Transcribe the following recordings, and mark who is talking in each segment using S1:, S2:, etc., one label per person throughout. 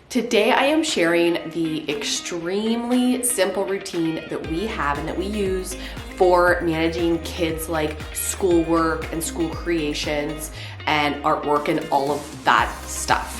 S1: Today I am sharing the extremely simple routine that we have and that we use for managing kids like schoolwork and school creations and artwork and all of that stuff.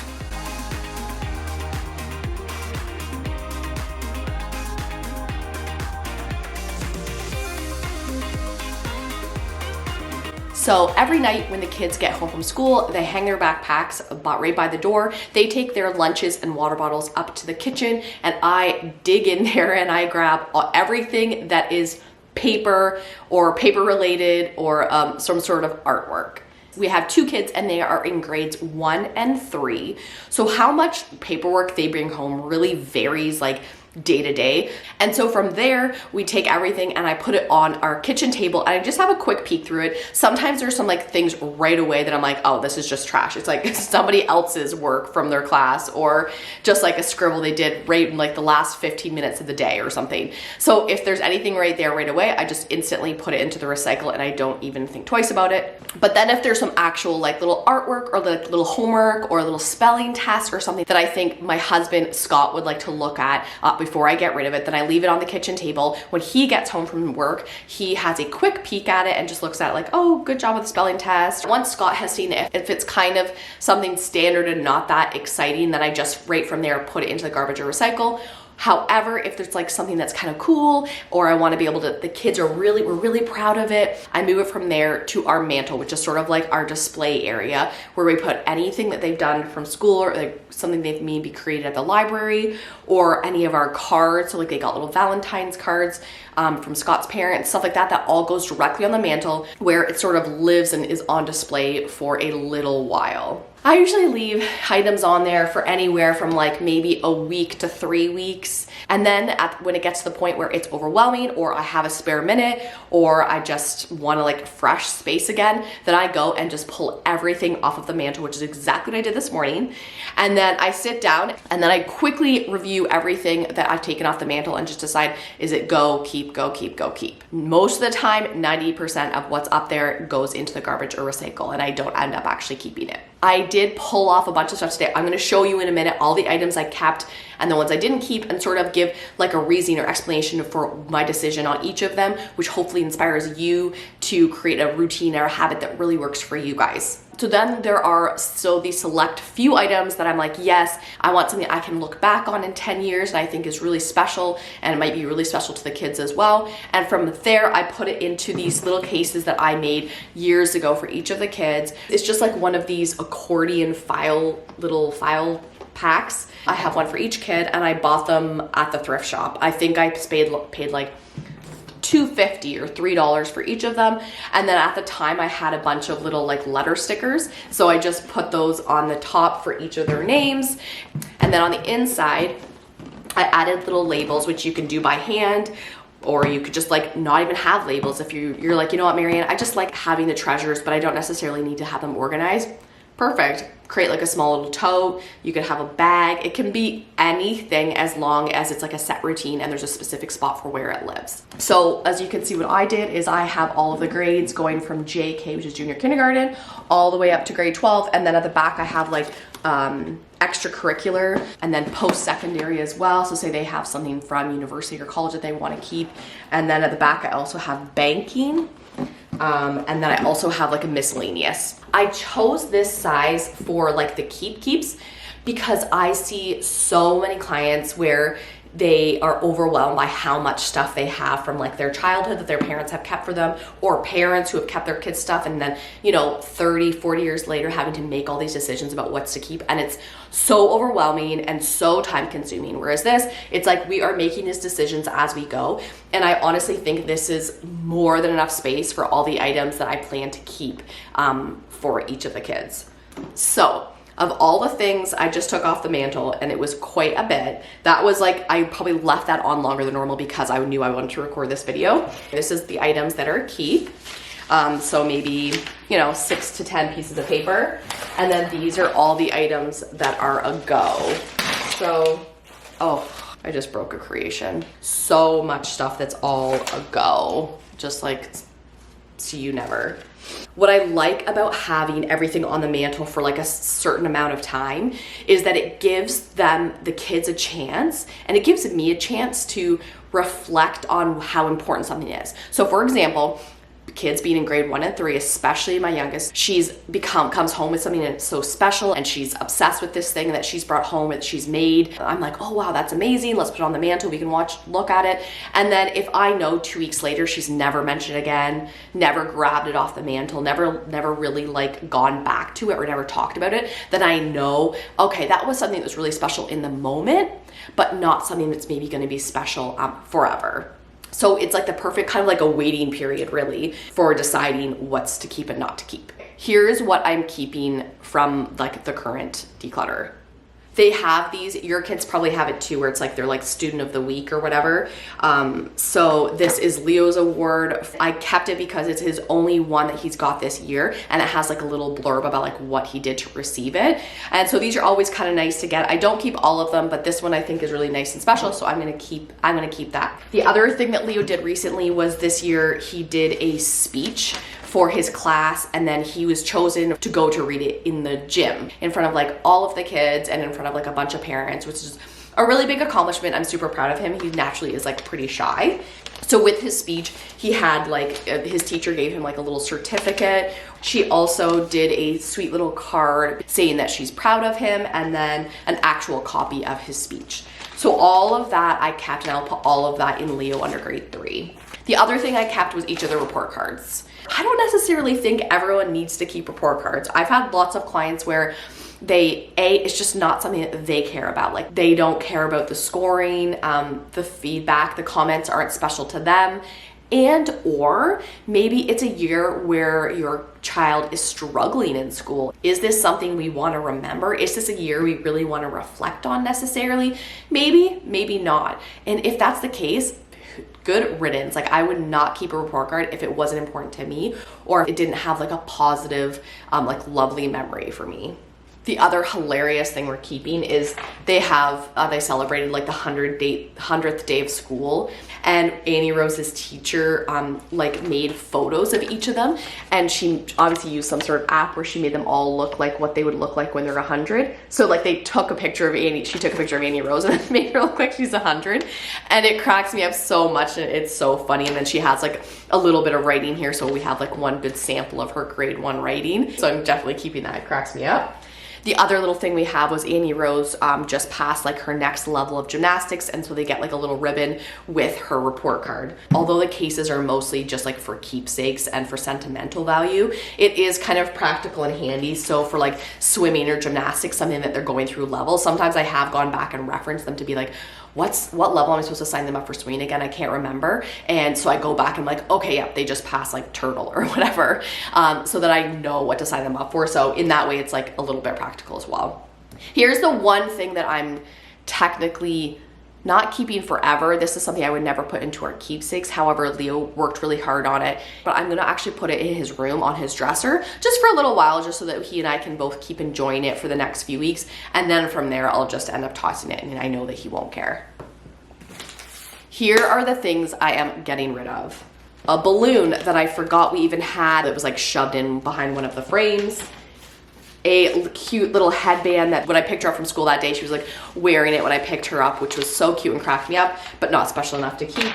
S1: So every night when the kids get home from school, they hang their backpacks right by the door. They take their lunches and water bottles up to the kitchen, and I dig in there and I grab everything that is paper or paper related or some sort of artwork. We have 2 kids and they are in grades 1 and 3. So how much paperwork they bring home really varies like day to day. And so from there, we take everything and I put it on our kitchen table and I just have a quick peek through it. Sometimes there's some like things right away that I'm like, oh, this is just trash. It's like somebody else's work from their class or just like a scribble they did right in like the last 15 minutes of the day or something. So if there's anything right there right away, I just instantly put it into the recycle and I don't even think twice about it. But then if there's some actual like little artwork or like little homework or a little spelling test or something that I think my husband Scott would like to look at before I get rid of it, then I leave it on the kitchen table. When he gets home from work, he has a quick peek at it and just looks at it like, oh, good job with the spelling test. Once Scott has seen it, if it's kind of something standard and not that exciting, then I just right from there put it into the garbage or recycle. However, if there's like something that's kind of cool or I want to be able to, the kids we're really proud of it, I move it from there to our mantle, which is sort of like our display area where we put anything that they've done from school or like something they've maybe created at the library or any of our cards. So like they got little Valentine's cards from Scott's parents, stuff like that, that all goes directly on the mantle where it sort of lives and is on display for a little while. I usually leave items on there for anywhere from like maybe a week to 3 weeks. And then when it gets to the point where it's overwhelming or I have a spare minute or I just want to like fresh space again, then I go and just pull everything off of the mantle, which is exactly what I did this morning. And then I sit down and then I quickly review everything that I've taken off the mantle and just decide, is it go, keep, go, keep, go, keep. Most of the time, 90% of what's up there goes into the garbage or recycle and I don't end up actually keeping it. I did pull off a bunch of stuff today. I'm going to show you in a minute all the items I kept and the ones I didn't keep and sort of give like a reason or explanation for my decision on each of them, which hopefully inspires you to create a routine or a habit that really works for you guys. So then there are these select few items that I'm like, yes, I want something I can look back on in 10 years and I think is really special and it might be really special to the kids as well. And from there, I put it into these little cases that I made years ago for each of the kids. It's just like one of these accordion little file packs. I have one for each kid and I bought them at the thrift shop. I think I paid like $2.50 or $3 for each of them. And then at the time I had a bunch of little like letter stickers. So I just put those on the top for each of their names. And then on the inside, I added little labels, which you can do by hand, or you could just like not even have labels. If you're like, you know what, Marianne, I just like having the treasures, but I don't necessarily need to have them organized. Perfect. Create like a small little tote. You could have a bag. It can be anything as long as it's like a set routine and there's a specific spot for where it lives. So as you can see, what I did is I have all of the grades going from JK, which is junior kindergarten, all the way up to grade 12. And then at the back, I have like extracurricular and then post-secondary as well. So say they have something from university or college that they want to keep. And then at the back, I also have banking. And then I also have like a miscellaneous. I chose this size for like the keeps because I see so many clients where they are overwhelmed by how much stuff they have from like their childhood that their parents have kept for them, or parents who have kept their kids' stuff and then, 30, 40 years later having to make all these decisions about what's to keep. And it's so overwhelming and so time consuming. Whereas this, it's like we are making these decisions as we go. And I honestly think this is more than enough space for all the items that I plan to keep for each of the kids. So of all the things I just took off the mantle, and it was quite a bit, that was like, I probably left that on longer than normal because I knew I wanted to record this video. This is the items that are a keep. So maybe, 6 to 10 pieces of paper. And then these are all the items that are a go. So, I just broke a creation. So much stuff that's all a go. Just like see you never. What I like about having everything on the mantle for like a certain amount of time is that it gives the kids a chance, and it gives me a chance to reflect on how important something is. So for example, kids being in grade 1 and 3, especially my youngest, comes home with something that's so special, and she's obsessed with this thing that she's brought home that she's made. I'm like, oh wow, that's amazing, let's put it on the mantle, we can look at it. And then if I know 2 weeks later she's never mentioned it again, never grabbed it off the mantle, never really like gone back to it or never talked about it, then I know, okay, that was something that was really special in the moment, but not something that's maybe going to be special forever. So it's like the perfect kind of like a waiting period really for deciding what's to keep and not to keep. Here's what I'm keeping from like the current declutter. They have these, your kids probably have it too, where it's like they're like student of the week or whatever. So this is Leo's award. I kept it because it's his only one that he's got this year, and it has like a little blurb about like what he did to receive it. And so these are always kind of nice to get. I don't keep all of them, but this one I think is really nice and special, so I'm gonna keep that. The other thing that Leo did recently was this year he did a speech for his class, and then he was chosen to go to read it in the gym in front of like all of the kids and in front of like a bunch of parents, which is a really big accomplishment. I'm super proud of him. He naturally is like pretty shy. So with his speech, he had like, his teacher gave him like a little certificate. She also did a sweet little card saying that she's proud of him, and then an actual copy of his speech. So all of that I kept, and I'll put all of that in Leo under grade 3. The other thing I kept was each of the report cards. I don't necessarily think everyone needs to keep report cards. I've had lots of clients where it's just not something that they care about. Like they don't care about the scoring, the feedback, the comments aren't special to them. And or maybe it's a year where your child is struggling in school. Is this something we want to remember? Is this a year we really want to reflect on necessarily? Maybe, maybe not. And if that's the case, good riddance. Like I would not keep a report card if it wasn't important to me, or if it didn't have like a positive, like lovely memory for me. The other hilarious thing we're keeping is they celebrated like the 100th day of school, and Annie Rose's teacher like made photos of each of them, and she obviously used some sort of app where she made them all look like what they would look like when they're 100. So like she took a picture of Annie Rose and then made her look like she's 100, and it cracks me up so much, and it's so funny. And then she has like a little bit of writing here, so we have like one good sample of her grade 1 writing. So I'm definitely keeping that. It cracks me up. The other little thing we have was Annie Rose just passed like her next level of gymnastics, and so they get like a little ribbon with her report card. Although the cases are mostly just like for keepsakes and for sentimental value, it is kind of practical and handy. So for like swimming or gymnastics, something that they're going through levels, sometimes I have gone back and referenced them to be like, what level am I supposed to sign them up for swimming again? I can't remember. And so I go back and I'm like, okay, yep, they just passed like turtle or whatever, so that I know what to sign them up for. So in that way, it's like a little bit practical as well. Here's the one thing that I'm technically not keeping forever. This is something I would never put into our keepsakes. However, Leo worked really hard on it, but I'm gonna actually put it in his room on his dresser just for a little while, just so that he and I can both keep enjoying it for the next few weeks. And then from there, I'll just end up tossing it, and I know that he won't care. Here are the things I am getting rid of. A balloon that I forgot we even had that was like shoved in behind one of the frames. A cute little headband that when I picked her up from school that day, she was like wearing it when I picked her up, which was so cute and cracked me up, but not special enough to keep.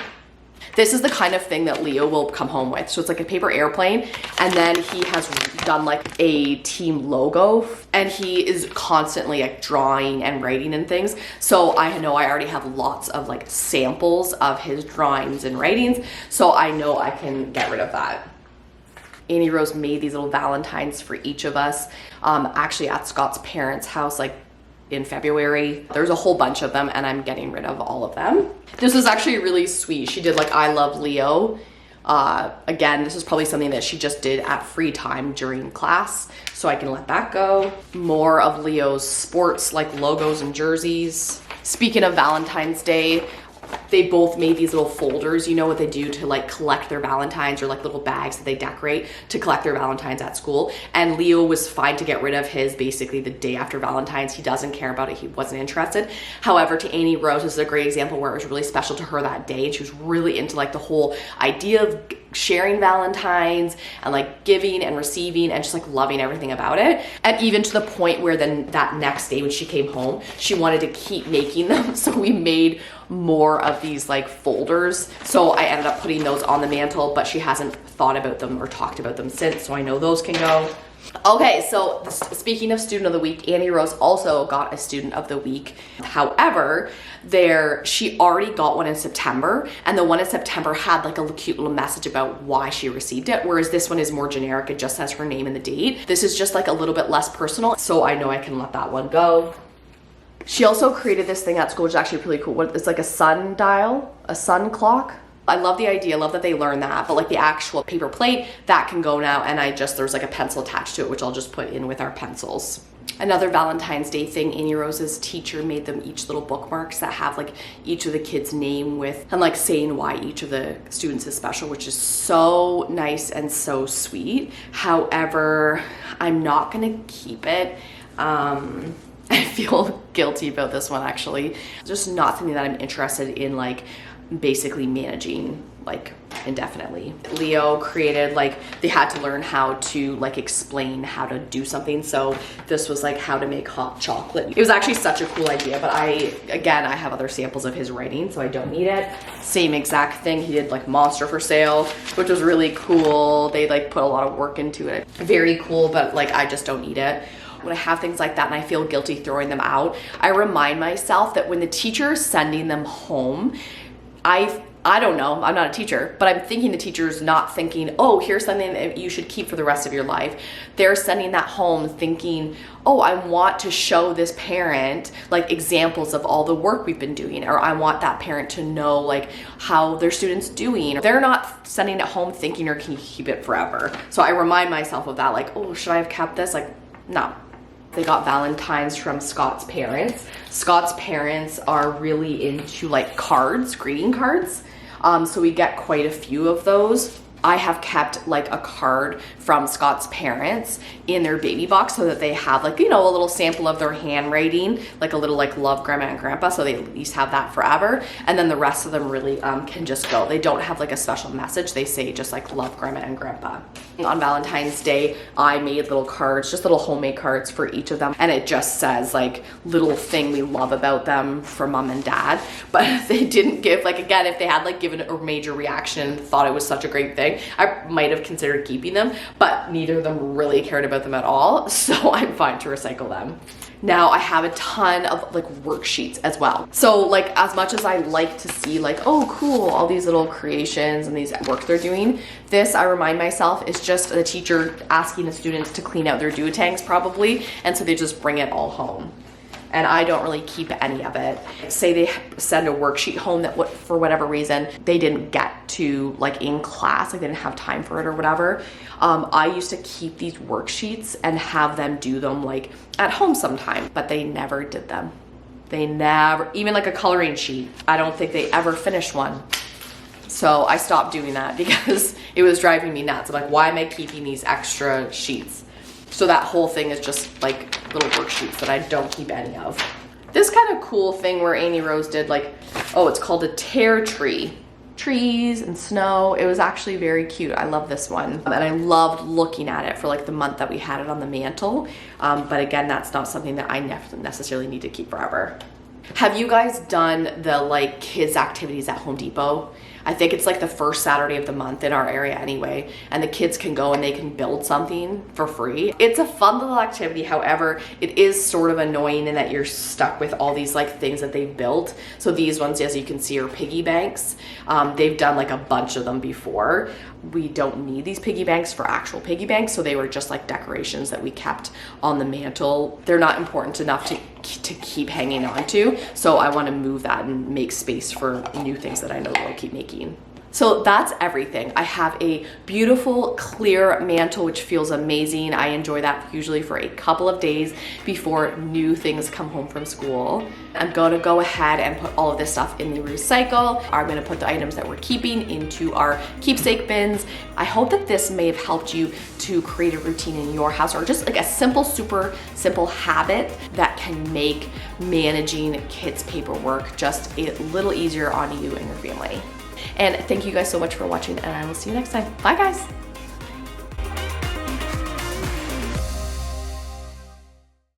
S1: This is the kind of thing that Leo will come home with. So it's like a paper airplane, and then he has done like a team logo, and he is constantly like drawing and writing and things. So I know I already have lots of like samples of his drawings and writings, so I know I can get rid of that. Annie Rose made these little Valentines for each of us, actually at Scott's parents' house, like in February. There's a whole bunch of them, and I'm getting rid of all of them. This was actually really sweet. She did like I love Leo. Again, this is probably something that she just did at free time during class, so I can let that go. More of Leo's sports like logos and jerseys. Speaking of Valentine's Day, they both made these little folders. You know what they do to like collect their Valentines, or like little bags that they decorate to collect their Valentines at school. And Leo was fine to get rid of his basically the day after Valentine's. He doesn't care about it. He wasn't interested. However, to Annie Rose, this is a great example where it was really special to her that day. And she was really into like the whole idea of sharing Valentine's and like giving and receiving and just like loving everything about it. And even to the point where then that next day when she came home, she wanted to keep making them. So we made more of these like folders. So I ended up putting those on the mantle, but she hasn't thought about them or talked about them since. So I know those can go. Okay, so speaking of student of the week, Annie Rose also got a student of the week. However, she already got one in September, and the one in September had like a cute little message about why she received it, whereas this one is more generic. It just says her name and the date. This is just like a little bit less personal, so I know I can let that one go. She also created this thing at school, which is actually really cool. It's like a sun dial, a sun clock. I love the idea, love that they learned that, but like the actual paper plate, that can go now, and there's like a pencil attached to it, which I'll just put in with our pencils. Another Valentine's Day thing, Annie Rose's teacher made them each little bookmarks that have like each of the kids' name with, and like saying why each of the students is special, which is so nice and so sweet. However, I'm not gonna keep it. I feel guilty about this one actually. It's just not something that I'm interested in like basically managing like indefinitely. Leo created like, they had to learn how to like explain how to do something. So this was like how to make hot chocolate. It was actually such a cool idea, but I have other samples of his writing, so I don't need it. Same exact thing. He did like Monster for Sale, which was really cool. They like put a lot of work into it. Very cool, but like I just don't need it. When I have things like that and I feel guilty throwing them out, I remind myself that when the teacher is sending them home, I don't know, I'm not a teacher, but I'm thinking the teacher's not thinking, oh, here's something that you should keep for the rest of your life. They're sending that home thinking, oh, I want to show this parent like examples of all the work we've been doing, or I want that parent to know like how their student's doing. They're not sending it home thinking, or can you keep it forever? So I remind myself of that, like, oh, should I have kept this? Like, no. They got Valentine's from Scott's parents. Scott's parents are really into like cards, greeting cards. So we get quite a few of those. I have kept like a card from Scott's parents in their baby box so that they have like, you know, a little sample of their handwriting, like a little like love grandma and grandpa, so they at least have that forever. And then the rest of them really can just go. They don't have like a special message. They say just like love grandma and grandpa. On Valentine's Day, I made little cards, just little homemade cards for each of them. And it just says like little thing we love about them for mom and dad. But they didn't give, like, again, if they had like given a major reaction and thought it was such a great thing, I might have considered keeping them, but neither of them really cared about them at all. So I'm fine to recycle them. Now I have a ton of like worksheets as well. So like, as much as I like to see like, oh cool, all these little creations and these work they're doing, this, I remind myself, is just the teacher asking the students to clean out their duotangs probably, and so they just bring it all home. And I don't really keep any of it. Say they send a worksheet home that for whatever reason they didn't get to like in class, like they didn't have time for it or whatever. I used to keep these worksheets and have them do them like at home sometime, but they never did them. They never, even like a coloring sheet, I don't think they ever finished one. So I stopped doing that because it was driving me nuts. I'm like, why am I keeping these extra sheets? So that whole thing is just like little worksheets that I don't keep any of. This kind of cool thing where Annie Rose did like, oh, it's called a tear tree. Trees and snow. It was actually very cute. I love this one. And I loved looking at it for like the month that we had it on the mantle. But again, that's not something that I necessarily need to keep forever. Have you guys done the like kids activities at Home Depot? I think it's like the first Saturday of the month in our area anyway, and the kids can go and they can build something for free. It's a fun little activity. However, it is sort of annoying in that you're stuck with all these like things that they've built. So these ones, as you can see, are piggy banks. They've done like a bunch of them before. We don't need these piggy banks for actual piggy banks, so they were just like decorations that we kept on the mantle. They're not important enough to keep hanging on to, so I want to move that and make space for new things that I know they'll keep making. So that's everything. I have a beautiful clear mantle, which feels amazing. I enjoy that usually for a couple of days before new things come home from school. I'm gonna go ahead and put all of this stuff in the recycle. I'm gonna put the items that we're keeping into our keepsake bins. I hope that this may have helped you to create a routine in your house, or just like a simple, super simple habit that can make managing kids' paperwork just a little easier on you and your family. And thank you guys so much for watching, and I will see you next time. Bye guys.